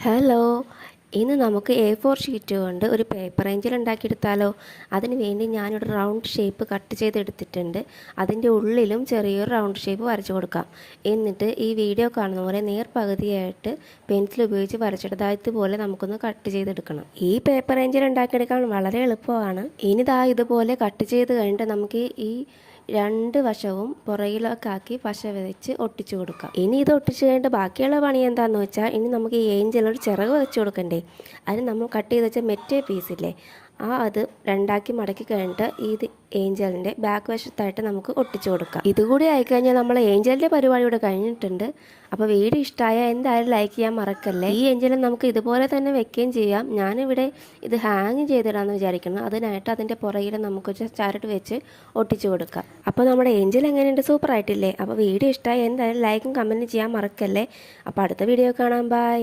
Hello, ഇന്ന് നമുക്ക് A4 sheet കൊണ്ട് ഒരു പേപ്പർ ഏഞ്ചൽ ഉണ്ടാക്കിയെടുത്താലോ. അതിന് വേണ്ടി ഞാനൊരു റൗണ്ട് ഷേപ്പ് കട്ട് ചെയ്തെടുത്തിട്ടുണ്ട്. അതിൻ്റെ ഉള്ളിലും ചെറിയൊരു റൗണ്ട് ഷേപ്പ് വരച്ചു കൊടുക്കാം. എന്നിട്ട് ഈ വീഡിയോ കാണുന്ന പോലെ നേർപകുതിയായിട്ട് പെൻസിൽ ഉപയോഗിച്ച് വരച്ചെടുത്താൽ ഇതുപോലെ നമുക്കൊന്ന് കട്ട് ചെയ്തെടുക്കണം. ഈ പേപ്പർ ഏഞ്ചൽ ഉണ്ടാക്കിയെടുക്കാൻ വളരെ എളുപ്പമാണ്. ഇനിതാ ഇതുപോലെ കട്ട് ചെയ്ത് കഴിഞ്ഞിട്ട് നമുക്ക് ഈ രണ്ട് വശവും പുറകിലൊക്കെ ആക്കി പശ വെച്ച് ഒട്ടിച്ചു കൊടുക്കാം. ഇനി ഇത് ഒട്ടിച്ച് കഴിഞ്ഞിട്ട് ബാക്കിയുള്ള പണി എന്താണെന്ന് വെച്ചാൽ, ഇനി നമുക്ക് ഈ ഏഞ്ചലൊരു ചിറക് വെച്ച് കൊടുക്കണ്ടേ. അതിന് നമ്മൾ കട്ട് ചെയ്ത് വെച്ച മെറ്റേ പീസില്ലേ, അത് രണ്ടാക്കി മടക്കി കഴിഞ്ഞിട്ട് ഈ ഏഞ്ചലിൻ്റെ ബാക്ക് വശത്തായിട്ട് നമുക്ക് ഒട്ടിച്ചു കൊടുക്കാം. ഇതുകൂടി ആയിക്കഴിഞ്ഞാൽ നമ്മൾ ഏഞ്ചലിൻ്റെ പരിപാടി ഇവിടെ കഴിഞ്ഞിട്ടുണ്ട്. അപ്പോൾ വീഡിയോ ഇഷ്ടമായാൽ എന്തായാലും ലൈക്ക് ചെയ്യാൻ മറക്കല്ലേ. ഈ ഏഞ്ചലും നമുക്ക് ഇതുപോലെ തന്നെ വെക്കുകയും ചെയ്യാം. ഞാനിവിടെ ഇത് ഹാങ് ചെയ്തിടാമെന്ന് വിചാരിക്കുന്നു. അതിനായിട്ട് അതിൻ്റെ പുറകിൽ നമുക്ക് ചരട് വെച്ച് ഒട്ടിച്ചു കൊടുക്കാം. അപ്പോൾ നമ്മുടെ ഏഞ്ചൽ എങ്ങനെയുണ്ട്, സൂപ്പർ ആയിട്ടില്ലേ? അപ്പോൾ വീഡിയോ ഇഷ്ടമായി എന്തായാലും ലൈക്കും കമൻറ്റും ചെയ്യാൻ മറക്കല്ലേ. അപ്പോൾ അടുത്ത വീഡിയോ കാണാം. ബൈ.